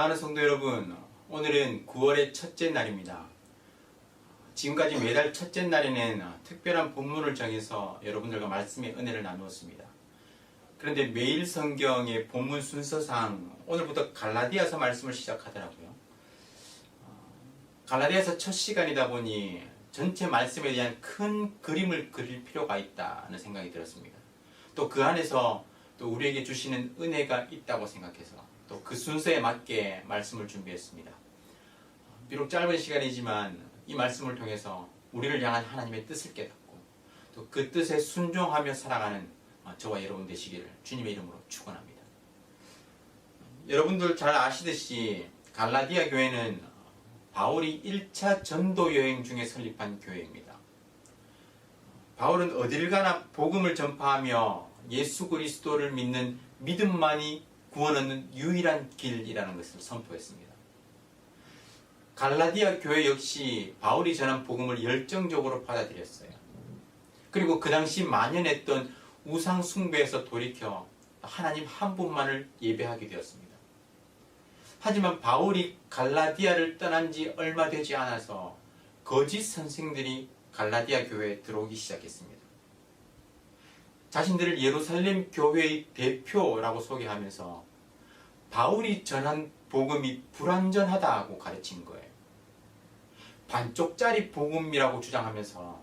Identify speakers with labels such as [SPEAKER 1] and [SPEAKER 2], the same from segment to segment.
[SPEAKER 1] 사랑하는 성도 여러분, 오늘은 9월의 첫째 날입니다. 지금까지 매달 첫째 날에는 특별한 본문을 정해서 여러분들과 말씀의 은혜를 나누었습니다. 그런데 매일 성경의 본문 순서상 오늘부터 갈라디아서 말씀을 시작하더라고요. 갈라디아서 첫 시간이다 보니 전체 말씀에 대한 큰 그림을 그릴 필요가 있다는 생각이 들었습니다. 또 그 안에서 또 우리에게 주시는 은혜가 있다고 생각해서 또 그 순서에 맞게 말씀을 준비했습니다. 비록 짧은 시간이지만 이 말씀을 통해서 우리를 향한 하나님의 뜻을 깨닫고 또 그 뜻에 순종하며 살아가는 저와 여러분 되시기를 주님의 이름으로 축원합니다. 여러분들 잘 아시듯이 갈라디아 교회는 바울이 1차 전도 여행 중에 설립한 교회입니다. 바울은 어딜 가나 복음을 전파하며 예수 그리스도를 믿는 믿음만이 구원 얻는 유일한 길이라는 것을 선포했습니다. 갈라디아 교회 역시 바울이 전한 복음을 열정적으로 받아들였어요. 그리고 그 당시 만연했던 우상 숭배에서 돌이켜 하나님 한 분만을 예배하게 되었습니다. 하지만 바울이 갈라디아를 떠난 지 얼마 되지 않아서 거짓 선생들이 갈라디아 교회에 들어오기 시작했습니다. 자신들을 예루살렘 교회의 대표라고 소개하면서 바울이 전한 복음이 불완전하다고 가르친 거예요. 반쪽짜리 복음이라고 주장하면서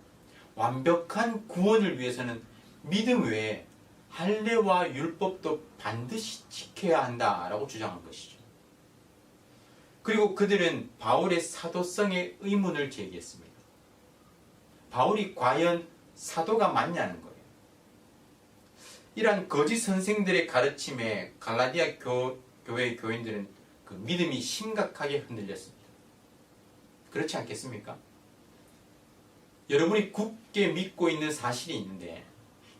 [SPEAKER 1] 완벽한 구원을 위해서는 믿음 외에 할례와 율법도 반드시 지켜야 한다라고 주장한 것이죠. 그리고 그들은 바울의 사도성의 의문을 제기했습니다. 바울이 과연 사도가 맞냐는 거예요. 이러한 거짓 선생들의 가르침에 갈라디아 교회의 교인들은 그 믿음이 심각하게 흔들렸습니다. 그렇지 않겠습니까? 여러분이 굳게 믿고 있는 사실이 있는데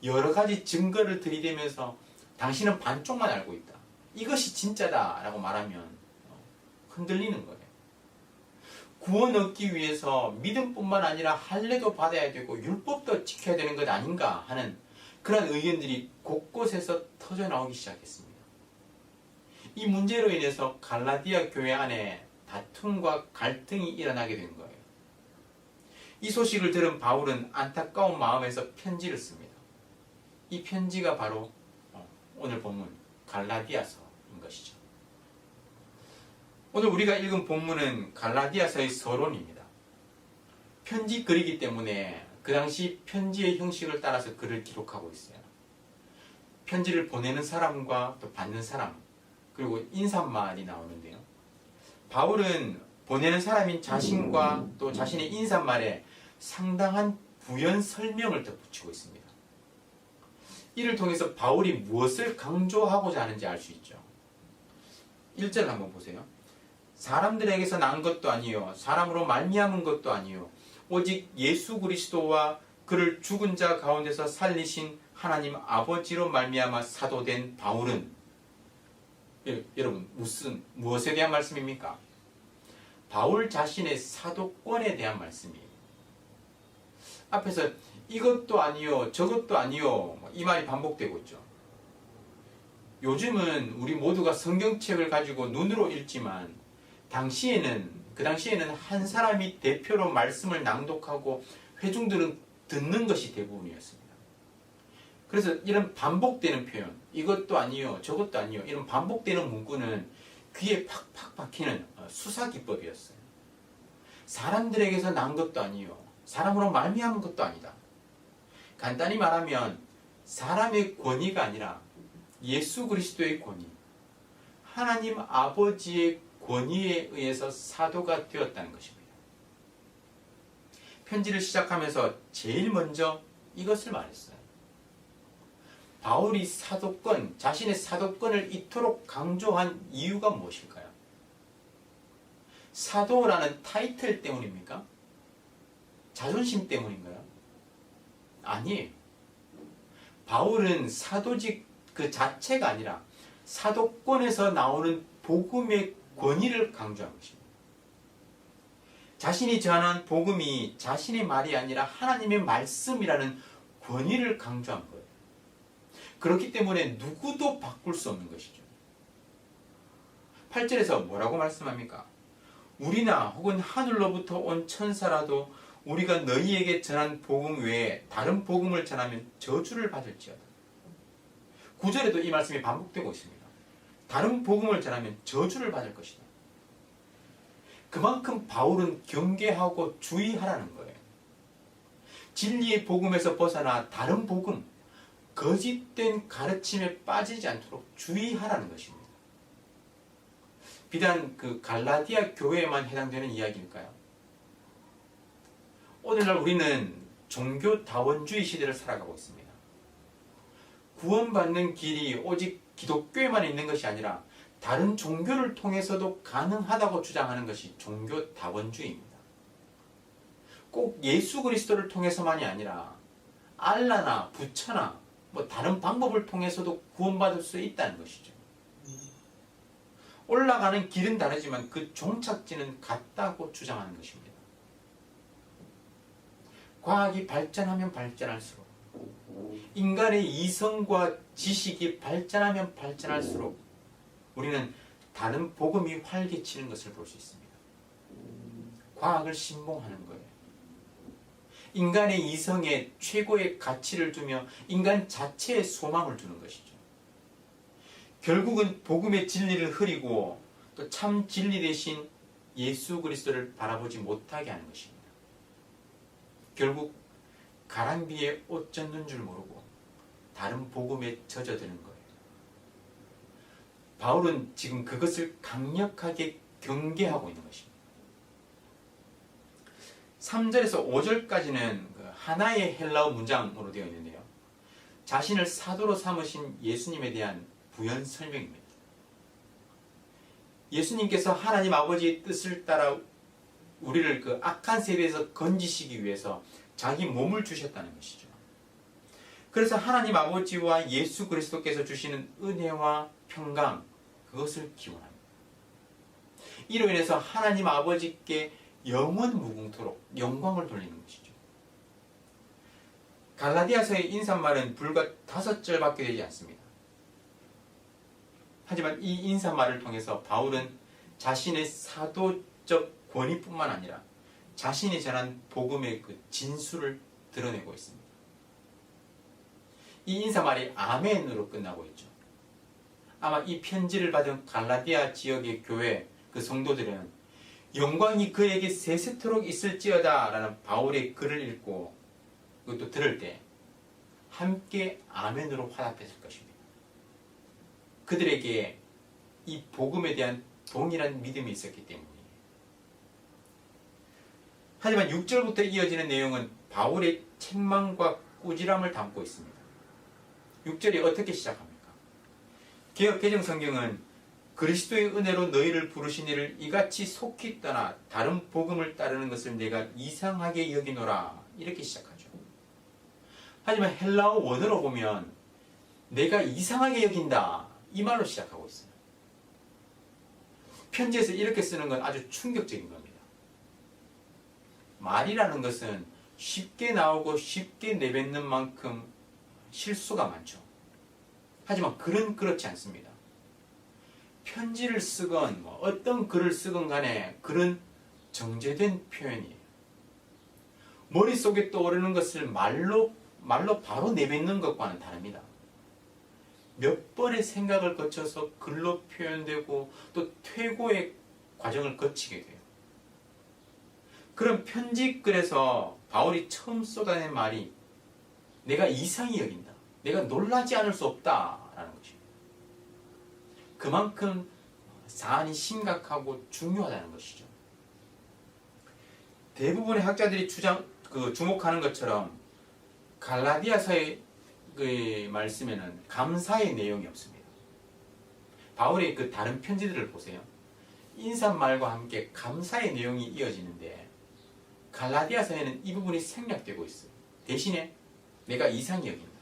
[SPEAKER 1] 여러 가지 증거를 들이대면서 당신은 반쪽만 알고 있다. 이것이 진짜다 라고 말하면 흔들리는 거예요. 구원 얻기 위해서 믿음뿐만 아니라 할례도 받아야 되고 율법도 지켜야 되는 것 아닌가 하는 그런 의견들이 곳곳에서 터져나오기 시작했습니다. 이 문제로 인해서 갈라디아 교회 안에 다툼과 갈등이 일어나게 된 거예요. 이 소식을 들은 바울은 안타까운 마음에서 편지를 씁니다. 이 편지가 바로 오늘 본문 갈라디아서인 것이죠. 오늘 우리가 읽은 본문은 갈라디아서의 서론입니다. 편지 글이기 때문에 그 당시 편지의 형식을 따라서 글을 기록하고 있어요. 편지를 보내는 사람과 또 받는 사람, 그리고 인사말이 나오는데요. 바울은 보내는 사람인 자신과 또 자신의 인사말에 상당한 부연 설명을 덧붙이고 있습니다. 이를 통해서 바울이 무엇을 강조하고자 하는지 알 수 있죠. 1절 한번 보세요. 사람들에게서 난 것도 아니요 사람으로 말미암은 것도 아니요 오직 예수 그리스도와 그를 죽은 자 가운데서 살리신 하나님 아버지로 말미암아 사도된 바울은, 여러분 무엇에 대한 말씀입니까? 바울 자신의 사도권에 대한 말씀이에요. 앞에서 이것도 아니요 저것도 아니요 이 말이 반복되고 있죠. 요즘은 우리 모두가 성경책을 가지고 눈으로 읽지만 그 당시에는 한 사람이 대표로 말씀을 낭독하고 회중들은 듣는 것이 대부분이었습니다. 그래서 이런 반복되는 표현, 이것도 아니요 저것도 아니요 이런 반복되는 문구는 귀에 팍팍 박히는 수사 기법이었어요. 사람들에게서 난 것도 아니요 사람으로 말미암은 것도 아니다. 간단히 말하면 사람의 권위가 아니라 예수 그리스도의 권위, 하나님 아버지의 권위에 의해서 사도가 되었다는 것입니다. 편지를 시작하면서 제일 먼저 이것을 말했어요. 바울이 자신의 사도권을 이토록 강조한 이유가 무엇일까요? 사도라는 타이틀 때문입니까? 자존심 때문인가요? 아니에요. 바울은 사도직 그 자체가 아니라 사도권에서 나오는 복음의 권위를 강조한 것입니다. 자신이 전한 복음이 자신의 말이 아니라 하나님의 말씀이라는 권위를 강조한 거예요. 그렇기 때문에 누구도 바꿀 수 없는 것이죠. 8절에서 뭐라고 말씀합니까? 우리나 혹은 하늘로부터 온 천사라도 우리가 너희에게 전한 복음 외에 다른 복음을 전하면 저주를 받을지어다. 9절에도 이 말씀이 반복되고 있습니다. 다른 복음을 전하면 저주를 받을 것이다. 그만큼 바울은 경계하고 주의하라는 거예요. 진리의 복음에서 벗어나 다른 복음, 거짓된 가르침에 빠지지 않도록 주의하라는 것입니다. 비단 그 갈라디아 교회에만 해당되는 이야기일까요? 오늘날 우리는 종교다원주의 시대를 살아가고 있습니다. 구원받는 길이 오직 기독교에만 있는 것이 아니라 다른 종교를 통해서도 가능하다고 주장하는 것이 종교다원주의입니다. 꼭 예수 그리스도를 통해서만이 아니라 알라나 부처나 다른 방법을 통해서도 구원받을 수 있다는 것이죠. 올라가는 길은 다르지만 그 종착지는 같다고 주장하는 것입니다. 과학이 발전하면 발전할수록, 인간의 이성과 지식이 발전하면 발전할수록 우리는 다른 복음이 활개치는 것을 볼 수 있습니다. 과학을 신봉하는 거예요. 인간의 이성에 최고의 가치를 두며 인간 자체에 소망을 두는 것이죠. 결국은 복음의 진리를 흐리고 또 참 진리 대신 예수 그리스도를 바라보지 못하게 하는 것입니다. 결국 가랑비에 옷 젖는 줄 모르고 다른 복음에 젖어드는 거예요. 바울은 지금 그것을 강력하게 경계하고 있는 것입니다. 3절에서 5절까지는 하나의 헬라어 문장으로 되어 있는데요. 자신을 사도로 삼으신 예수님에 대한 부연 설명입니다. 예수님께서 하나님 아버지의 뜻을 따라 우리를 그 악한 세대에서 건지시기 위해서 자기 몸을 주셨다는 것이죠. 그래서 하나님 아버지와 예수 그리스도께서 주시는 은혜와 평강, 그것을 기원합니다. 이로 인해서 하나님 아버지께 영원 무궁토록 영광을 돌리는 것이죠. 갈라디아서의 인사말은 불과 5절밖에 되지 않습니다. 하지만 이 인사말을 통해서 바울은 자신의 사도적 권위뿐만 아니라 자신이 전한 복음의 그 진수를 드러내고 있습니다. 이 인사말이 아멘으로 끝나고 있죠. 아마 이 편지를 받은 갈라디아 지역의 교회 그 성도들은 영광이 그에게 세세토록 있을지어다 라는 바울의 글을 읽고 그것도 들을 때 함께 아멘으로 화답했을 것입니다. 그들에게 이 복음에 대한 동일한 믿음이 있었기 때문이에요. 하지만 6절부터 이어지는 내용은 바울의 책망과 꾸지람을 담고 있습니다. 6절이 어떻게 시작합니까? 개역 개정 성경은 그리스도의 은혜로 너희를 부르신 이를 이같이 속히 떠나 다른 복음을 따르는 것을 내가 이상하게 여기노라 이렇게 시작하죠. 하지만 헬라어 원어로 보면 내가 이상하게 여긴다 이 말로 시작하고 있어요. 편지에서 이렇게 쓰는 건 아주 충격적인 겁니다. 말이라는 것은 쉽게 나오고 쉽게 내뱉는 만큼 실수가 많죠. 하지만 글은 그렇지 않습니다. 편지를 쓰건 어떤 글을 쓰건 간에 글은 정제된 표현이에요. 머릿속에 떠오르는 것을 말로 바로 내뱉는 것과는 다릅니다. 몇 번의 생각을 거쳐서 글로 표현되고 또 퇴고의 과정을 거치게 돼요. 그런 편지글에서 바울이 처음 쏟아낸 말이 내가 이상히 여긴다. 내가 놀라지 않을 수 없다라는 것입니다. 그만큼 사안이 심각하고 중요하다는 것이죠. 대부분의 학자들이 주목하는 것처럼 갈라디아서의 그 말씀에는 감사의 내용이 없습니다. 바울의 그 다른 편지들을 보세요. 인사말과 함께 감사의 내용이 이어지는데 갈라디아서에는 이 부분이 생략되고 있어요. 대신에 내가 이상히 여긴다.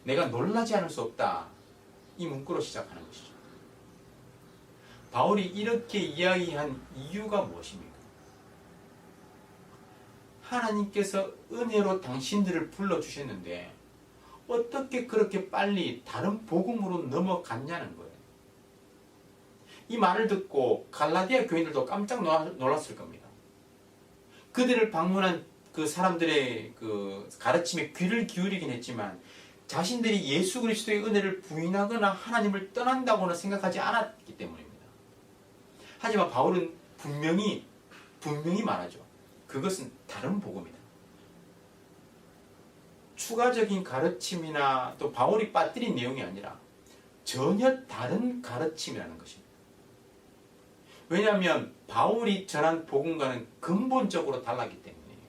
[SPEAKER 1] 내가 놀라지 않을 수 없다. 이 문구로 시작하는 것이죠. 바울이 이렇게 이야기한 이유가 무엇입니까? 하나님께서 은혜로 당신들을 불러주셨는데 어떻게 그렇게 빨리 다른 복음으로 넘어갔냐는 거예요. 이 말을 듣고 갈라디아 교인들도 깜짝 놀랐을 겁니다. 그들을 방문한 그 사람들의 그 가르침에 귀를 기울이긴 했지만 자신들이 예수 그리스도의 은혜를 부인하거나 하나님을 떠난다고는 생각하지 않았기 때문입니다. 하지만 바울은 분명히 말하죠. 그것은 다른 복음이다. 추가적인 가르침이나 또 바울이 빠뜨린 내용이 아니라 전혀 다른 가르침이라는 것입니다. 왜냐하면 바울이 전한 복음과는 근본적으로 달랐기 때문이에요.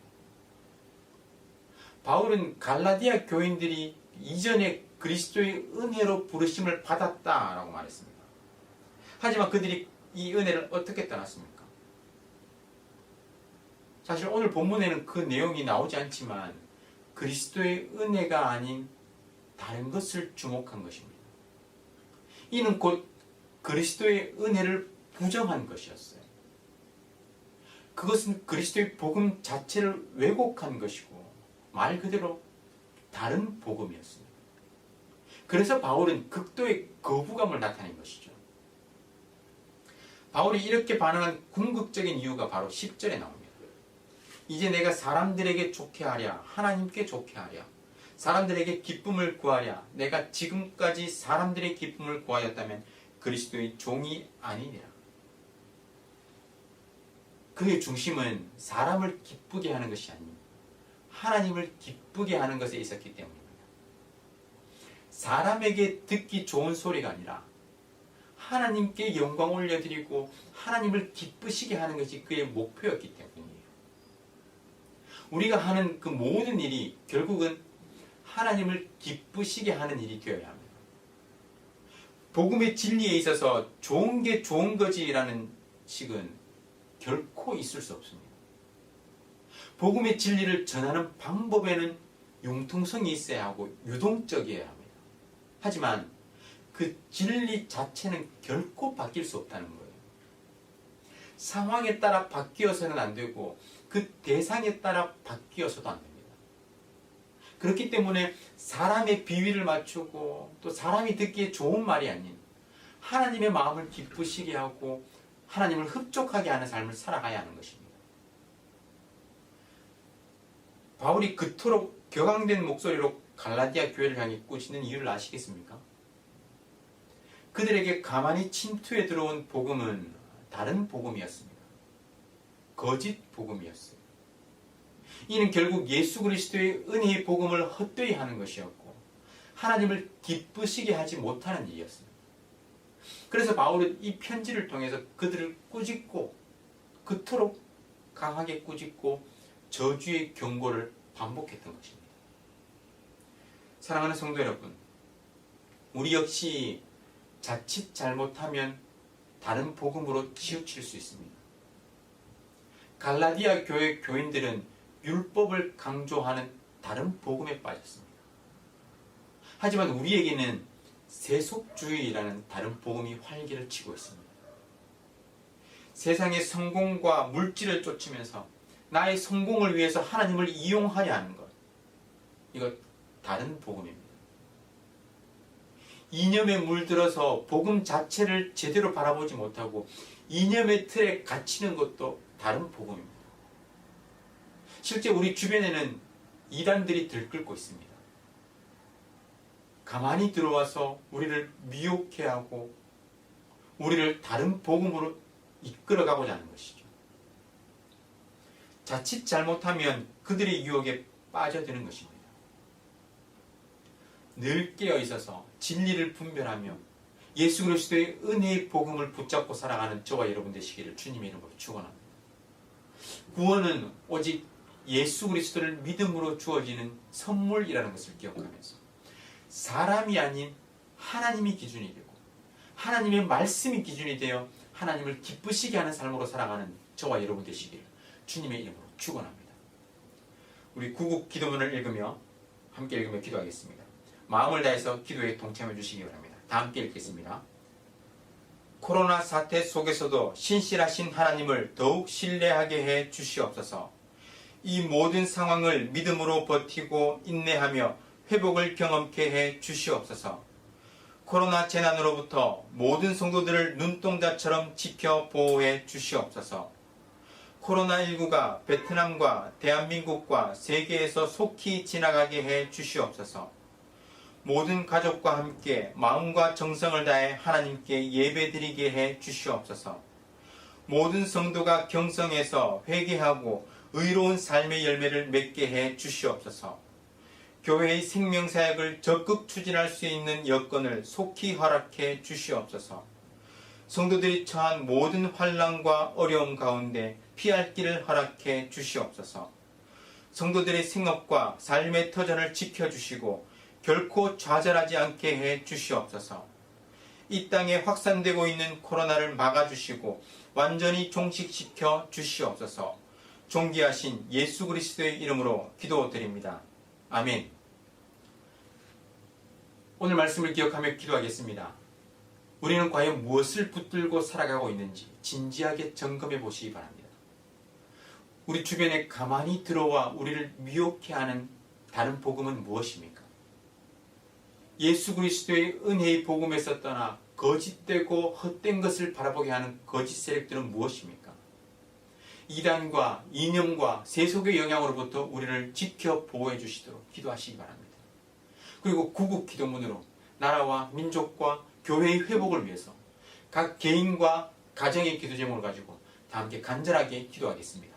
[SPEAKER 1] 바울은 갈라디아 교인들이 이전에 그리스도의 은혜로 부르심을 받았다라고 말했습니다. 하지만 그들이 이 은혜를 어떻게 떠났습니까? 사실 오늘 본문에는 그 내용이 나오지 않지만 그리스도의 은혜가 아닌 다른 것을 주목한 것입니다. 이는 곧 그리스도의 은혜를 부정한 것이었어요. 그것은 그리스도의 복음 자체를 왜곡한 것이고 말 그대로 다른 복음이었습니다. 그래서 바울은 극도의 거부감을 나타낸 것이죠. 바울이 이렇게 반응한 궁극적인 이유가 바로 10절에 나옵니다. 이제 내가 사람들에게 좋게 하랴 하나님께 좋게 하랴 사람들에게 기쁨을 구하랴 내가 지금까지 사람들의 기쁨을 구하였다면 그리스도의 종이 아니니라. 그의 중심은 사람을 기쁘게 하는 것이 아닙니다. 하나님을 기쁘게 하는 것에 있었기 때문입니다. 사람에게 듣기 좋은 소리가 아니라 하나님께 영광 올려드리고 하나님을 기쁘시게 하는 것이 그의 목표였기 때문이에요. 우리가 하는 그 모든 일이 결국은 하나님을 기쁘시게 하는 일이 되어야 합니다. 복음의 진리에 있어서 좋은 게 좋은 거지라는 식은 결코 있을 수 없습니다. 복음의 진리를 전하는 방법에는 융통성이 있어야 하고 유동적이어야 합니다. 하지만 그 진리 자체는 결코 바뀔 수 없다는 거예요. 상황에 따라 바뀌어서는 안 되고 그 대상에 따라 바뀌어서도 안 됩니다. 그렇기 때문에 사람의 비위를 맞추고 또 사람이 듣기에 좋은 말이 아닌 하나님의 마음을 기쁘시게 하고 하나님을 흡족하게 하는 삶을 살아가야 하는 것입니다. 바울이 그토록 격앙된 목소리로 갈라디아 교회를 향해 꾸짖는 이유를 아시겠습니까? 그들에게 가만히 침투해 들어온 복음은 다른 복음이었습니다. 거짓 복음이었어요. 이는 결국 예수 그리스도의 은혜의 복음을 헛되이 하는 것이었고 하나님을 기쁘시게 하지 못하는 일이었습니다. 그래서 바울은 이 편지를 통해서 그들을 꾸짖고 그토록 강하게 꾸짖고 저주의 경고를 반복했던 것입니다. 사랑하는 성도 여러분, 우리 역시 자칫 잘못하면 다른 복음으로 치우칠 수 있습니다. 갈라디아 교회 교인들은 율법을 강조하는 다른 복음에 빠졌습니다. 하지만 우리에게는 세속주의라는 다른 복음이 활기를 치고 있습니다. 세상의 성공과 물질을 쫓으면서 나의 성공을 위해서 하나님을 이용하려 하는 것, 이것 다른 복음입니다. 이념에 물들어서 복음 자체를 제대로 바라보지 못하고 이념의 틀에 갇히는 것도 다른 복음입니다. 실제 우리 주변에는 이단들이 들끓고 있습니다. 가만히 들어와서 우리를 미혹해 하고 우리를 다른 복음으로 이끌어가고자 하는 것이죠. 자칫 잘못하면 그들의 유혹에 빠져드는 것입니다. 늘 깨어 있어서 진리를 분별하며 예수 그리스도의 은혜의 복음을 붙잡고 살아가는 저와 여러분 되시기를 주님의 이름으로 축원합니다. 구원은 오직 예수 그리스도를 믿음으로 주어지는 선물이라는 것을 기억하면서 사람이 아닌 하나님이 기준이 되고 하나님의 말씀이 기준이 되어 하나님을 기쁘시게 하는 삶으로 살아가는 저와 여러분 되시기를 주님의 이름으로 축원합니다. 우리 구국 기도문을 읽으며 함께 읽으며 기도하겠습니다. 마음을 다해서 기도에 동참해 주시기 바랍니다. 다 함께 읽겠습니다. 코로나 사태 속에서도 신실하신 하나님을 더욱 신뢰하게 해 주시옵소서. 이 모든 상황을 믿음으로 버티고 인내하며 회복을 경험케 해 주시옵소서. 코로나 재난으로부터 모든 성도들을 눈동자처럼 지켜 보호해 주시옵소서. 코로나19가 베트남과 대한민국과 세계에서 속히 지나가게 해 주시옵소서. 모든 가족과 함께 마음과 정성을 다해 하나님께 예배드리게 해 주시옵소서. 모든 성도가 경성에서 회개하고 의로운 삶의 열매를 맺게 해 주시옵소서. 교회의 생명사역을 적극 추진할 수 있는 여건을 속히 허락해 주시옵소서. 성도들이 처한 모든 환난과 어려움 가운데 피할 길을 허락해 주시옵소서. 성도들의 생업과 삶의 터전을 지켜주시고 결코 좌절하지 않게 해 주시옵소서. 이 땅에 확산되고 있는 코로나를 막아주시고 완전히 종식시켜 주시옵소서. 존귀하신 예수 그리스도의 이름으로 기도드립니다. 아멘. 오늘 말씀을 기억하며 기도하겠습니다. 우리는 과연 무엇을 붙들고 살아가고 있는지 진지하게 점검해 보시기 바랍니다. 우리 주변에 가만히 들어와 우리를 미혹해 하는 다른 복음은 무엇입니까? 예수 그리스도의 은혜의 복음에서 떠나 거짓되고 헛된 것을 바라보게 하는 거짓 세력들은 무엇입니까? 이단과 이념과 세속의 영향으로부터 우리를 지켜 보호해 주시도록 기도하시기 바랍니다. 그리고 구국 기도문으로 나라와 민족과 교회의 회복을 위해서 각 개인과 가정의 기도 제목을 가지고 다 함께 간절하게 기도하겠습니다.